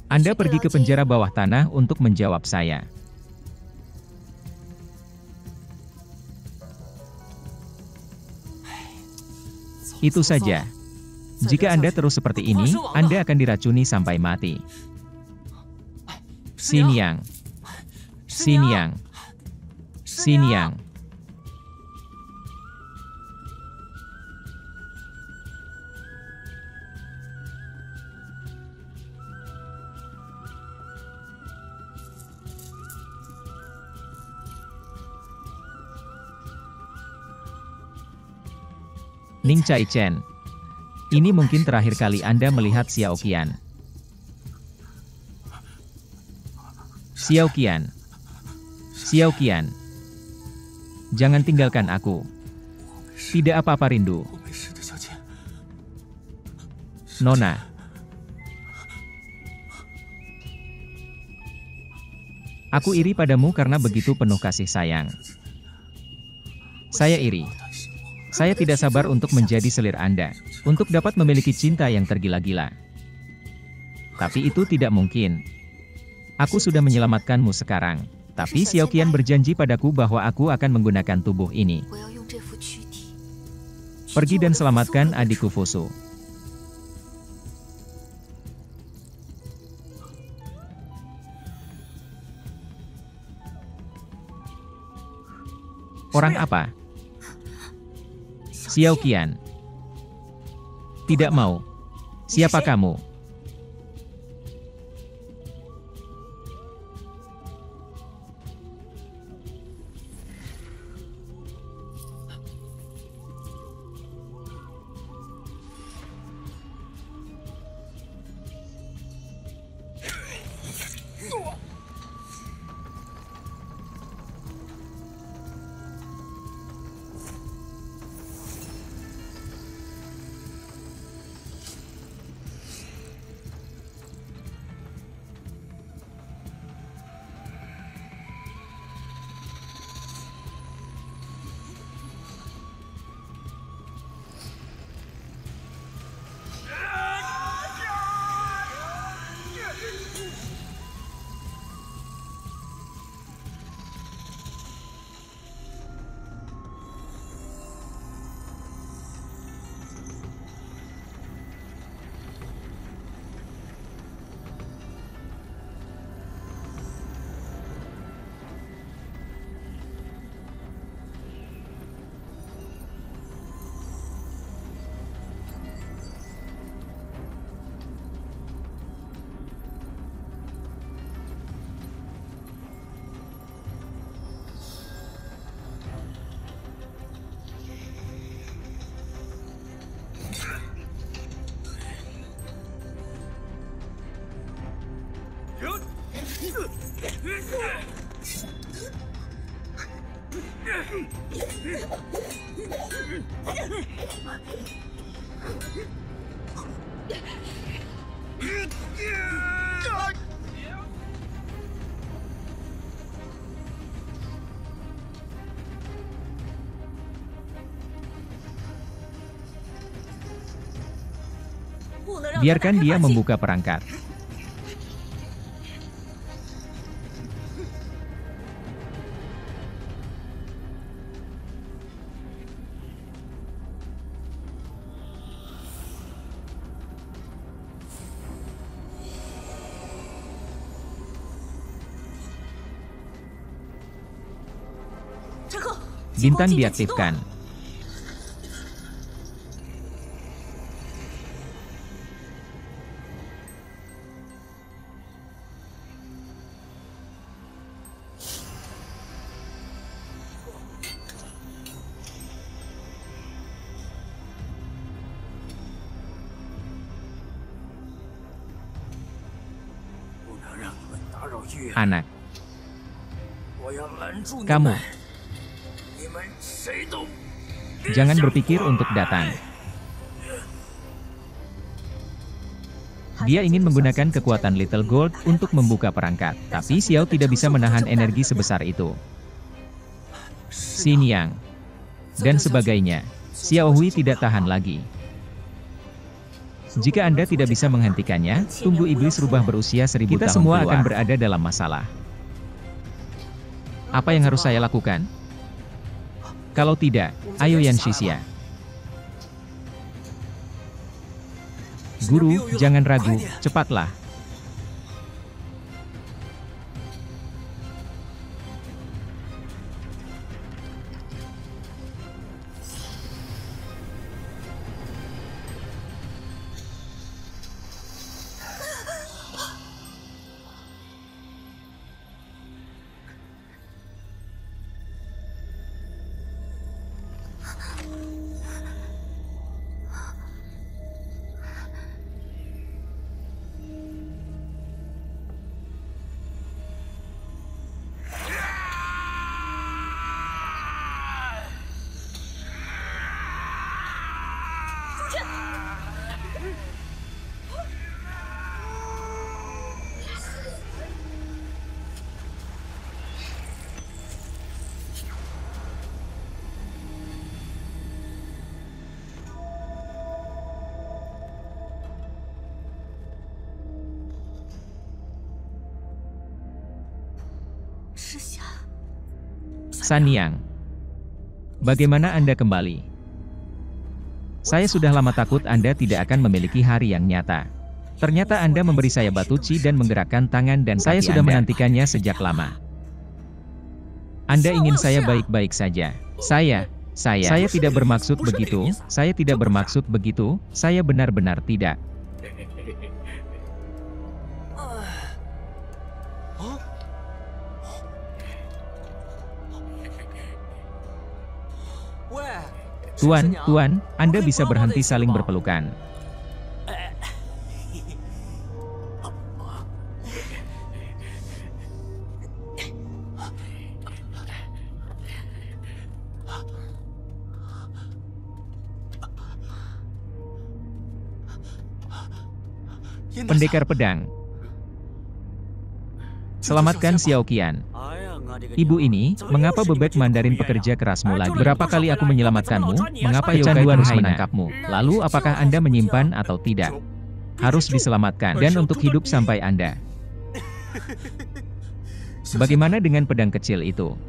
Speaker 1: Anda pergi ke penjara bawah tanah untuk menjawab saya. Itu saja. Jika Anda terus seperti ini, Anda akan diracuni sampai mati. Xinyan. Xinyan. Xinyan. Ning Cai Chen. Ini mungkin terakhir kali Anda melihat Xiao Qian. Xiao Qian. Xiao Qian. Jangan tinggalkan aku. Tidak apa-apa Rindu. Nona. Aku iri padamu karena begitu penuh kasih sayang. Saya iri. Saya tidak sabar untuk menjadi selir Anda, untuk dapat memiliki cinta yang tergila-gila. Tapi itu tidak mungkin. Aku sudah menyelamatkanmu sekarang, tapi Xiao Qian berjanji padaku bahwa aku akan menggunakan tubuh ini. Pergi dan selamatkan adikku Fusu. Orang apa? Xiao Qian. Tidak mau. Siapa kamu? Biarkan dia membuka perangkat. Bintang diaktifkan. Anak. Kamu. Jangan berpikir untuk datang. Dia ingin menggunakan kekuatan Little Gold untuk membuka perangkat, tapi Xiao tidak bisa menahan energi sebesar itu. Xinyan. Dan sebagainya. Xiao Hui tidak tahan lagi. Jika Anda tidak bisa menghentikannya, tunggu iblis rubah berusia 1000 tahun. Kita semua akan berada dalam masalah. Apa yang harus saya lakukan? Kalau tidak, ayo Yan Shixia. Guru, jangan ragu, cepatlah. Sanyang, bagaimana Anda kembali? Saya sudah lama takut Anda tidak akan memiliki hari yang nyata. Ternyata Anda memberi saya batu Qi dan menggerakkan tangan dan saya sudah menantikannya sejak lama. Anda ingin saya baik-baik saja. Saya tidak bermaksud begitu, saya tidak bermaksud begitu, saya benar-benar tidak. Tuan, Anda bisa berhenti saling berpelukan. Pendekar pedang. Selamatkan Xiao Qian. Ibu ini, mengapa bebek Mandarin pekerja kerasmu lagi? Berapa kali aku menyelamatkanmu, mengapa yokai harus menangkapmu? Lalu apakah Anda menyimpan atau tidak? Harus diselamatkan, dan untuk hidup sampai Anda. Bagaimana dengan pedang kecil itu?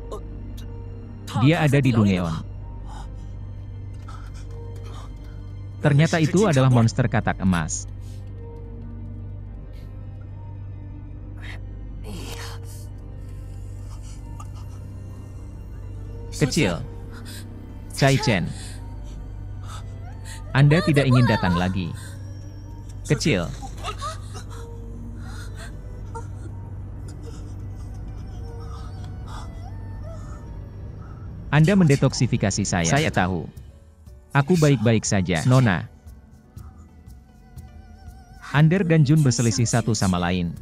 Speaker 1: Dia ada di Dungeon. Ternyata itu adalah monster katak emas. Kecil. Cai Chen. Anda tidak ingin datang lagi. Kecil. Anda mendetoksifikasi saya. Saya tahu. Aku baik-baik saja, Nona. Ander dan Jun berselisih satu sama lain.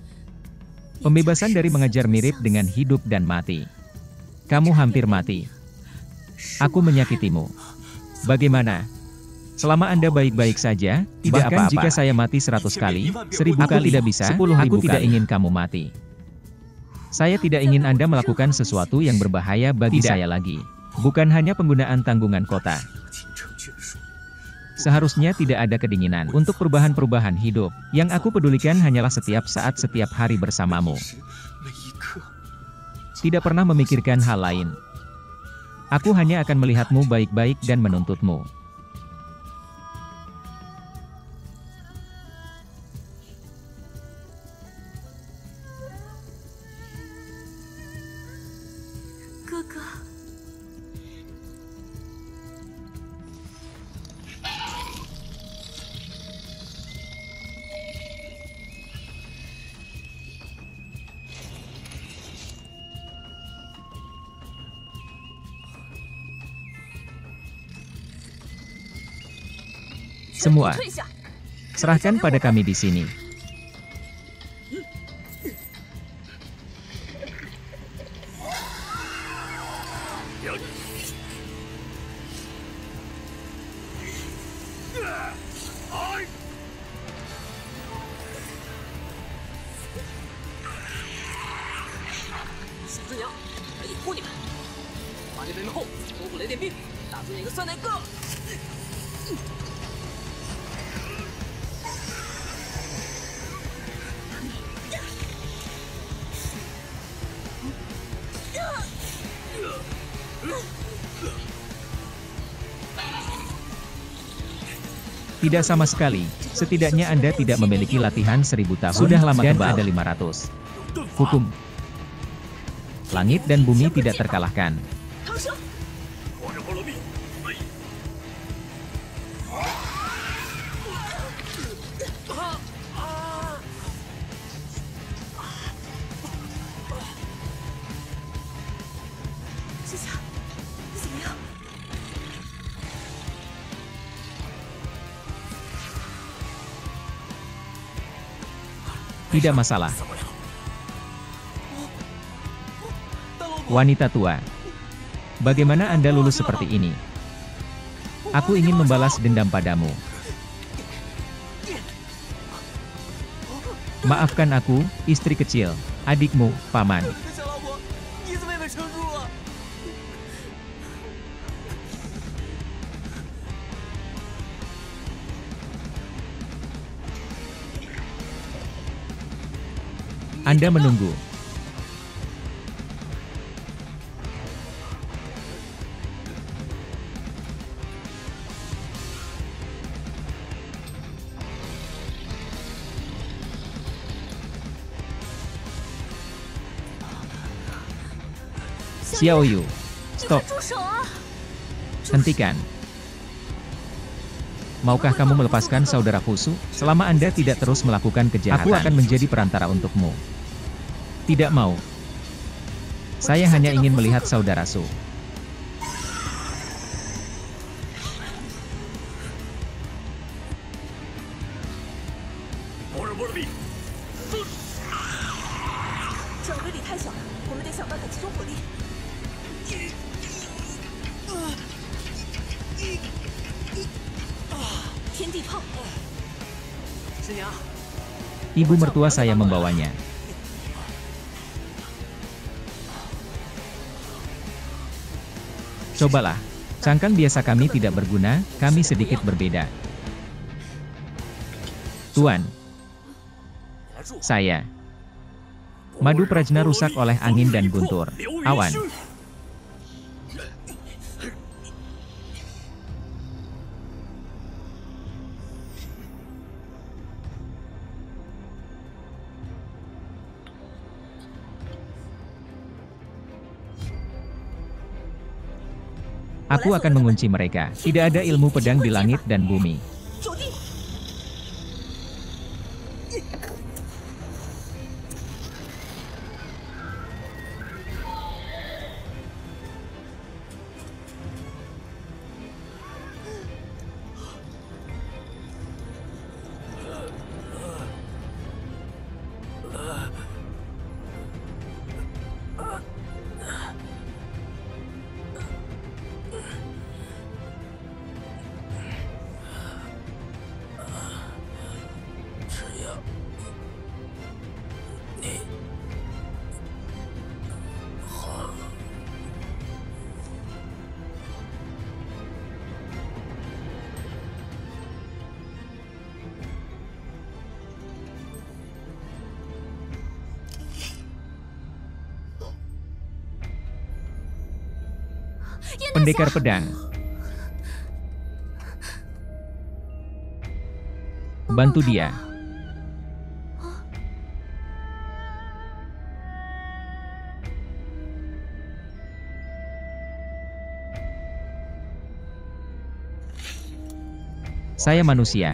Speaker 1: Pembebasan dari mengejar mirip dengan hidup dan mati. Kamu hampir mati. Aku menyakitimu. Bagaimana? Selama Anda baik-baik saja, tidak bahkan apa-apa. Jika saya mati 100 kali, 1000 kali tidak bisa, aku tidak ingin kamu mati. Saya tidak ingin Anda melakukan sesuatu yang berbahaya bagi saya lagi. Bukan hanya penggunaan tanggungan kota. Seharusnya tidak ada kedinginan untuk perubahan-perubahan hidup. Yang aku pedulikan hanyalah setiap saat setiap hari bersamamu. Tidak pernah memikirkan hal lain. Aku hanya akan melihatmu baik-baik dan menuntutmu. Semua, serahkan pada kami di sini. Tidak sama sekali, setidaknya Anda tidak memiliki latihan 1000 tahun, sudah lama dan ada 500. Hukum. Langit dan bumi tidak terkalahkan. Tidak masalah. Wanita tua. Bagaimana Anda lulus seperti ini? Aku ingin membalas dendam padamu. Maafkan aku, istri kecil, adikmu, paman. Anda menunggu. Xiao Yu, stop. Hentikan. Maukah kamu melepaskan saudara Fusu? Selama Anda tidak terus melakukan kejahatan, aku akan menjadi perantara untukmu. Tidak mau. Saya hanya ingin melihat saudara Su. Ibu mertua saya membawanya. Cobalah. Cangkang biasa kami tidak berguna, kami sedikit berbeda. Tuan. Saya. Madu Prajna rusak oleh angin dan guntur. Awan. Aku akan mengunci mereka. Tidak ada ilmu pedang di langit dan bumi. Pendekar pedang. Bantu dia. Saya manusia.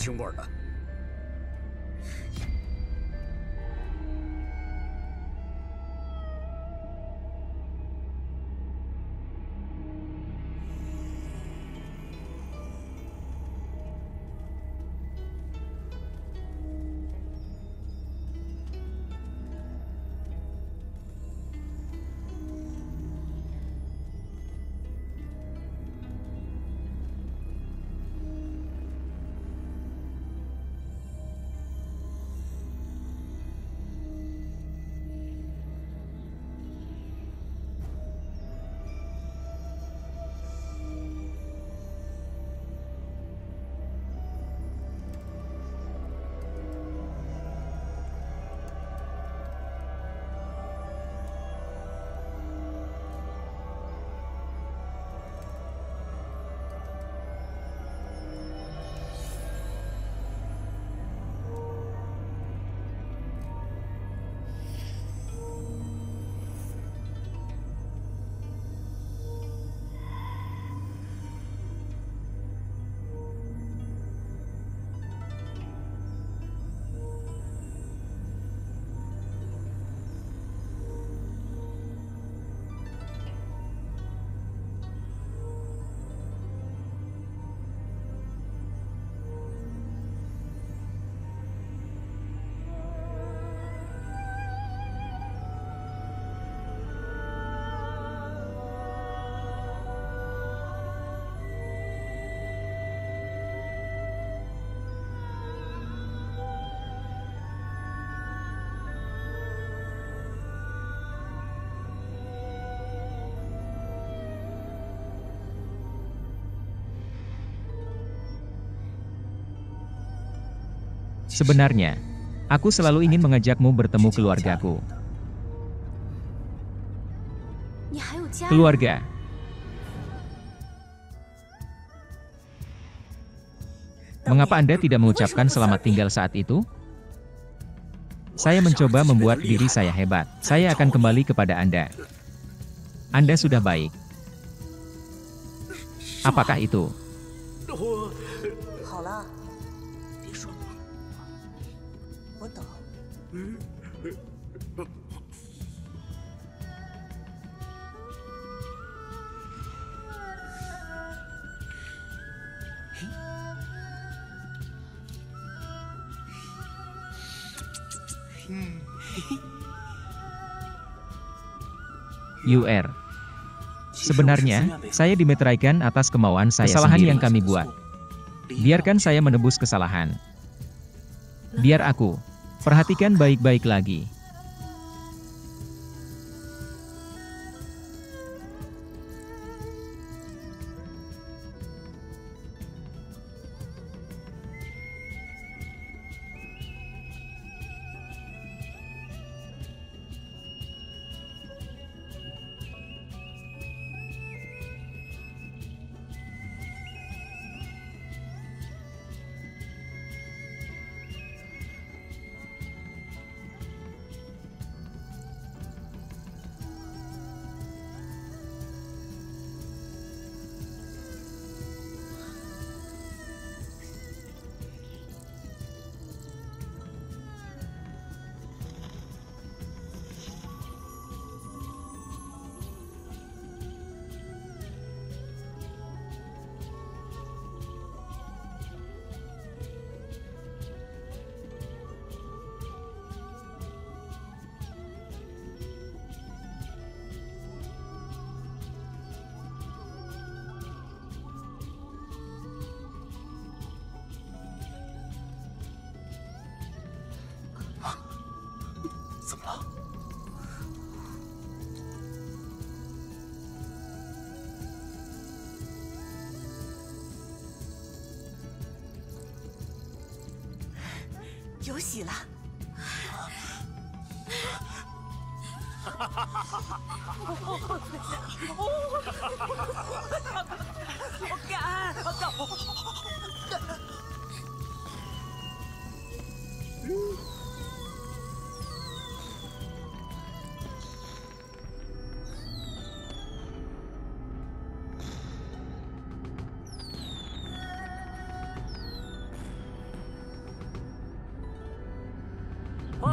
Speaker 1: Sebenarnya, aku selalu ingin mengajakmu bertemu keluargaku. Keluarga. Mengapa Anda tidak mengucapkan selamat tinggal saat itu? Saya mencoba membuat diri saya hebat. Saya akan kembali kepada Anda. Anda sudah baik. Apakah itu? Sebenarnya, saya dimeteraikan atas kemauan saya kesalahan sendiri. Yang kami buat. Biarkan saya menebus kesalahan. Biar aku. Perhatikan baik-baik lagi.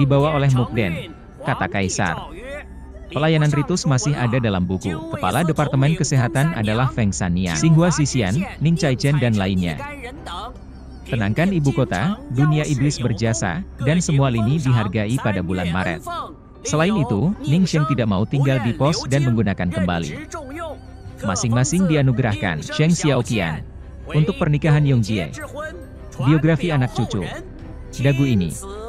Speaker 1: Dibawa oleh Mukden, kata Kaisar. Pelayanan ritus masih ada dalam buku. Kepala Departemen Kesehatan adalah Feng Sanian, Xinghua Xixian, Ning Chaichen dan lainnya. Tenangkan ibu kota, dunia iblis berjasa, dan semua lini dihargai pada bulan Maret. Selain itu, Ning Sheng tidak mau tinggal di pos dan menggunakan kembali. Masing-masing dianugerahkan Sheng Xiaoqian untuk pernikahan Yongjie. Biografi anak cucu. Dagu ini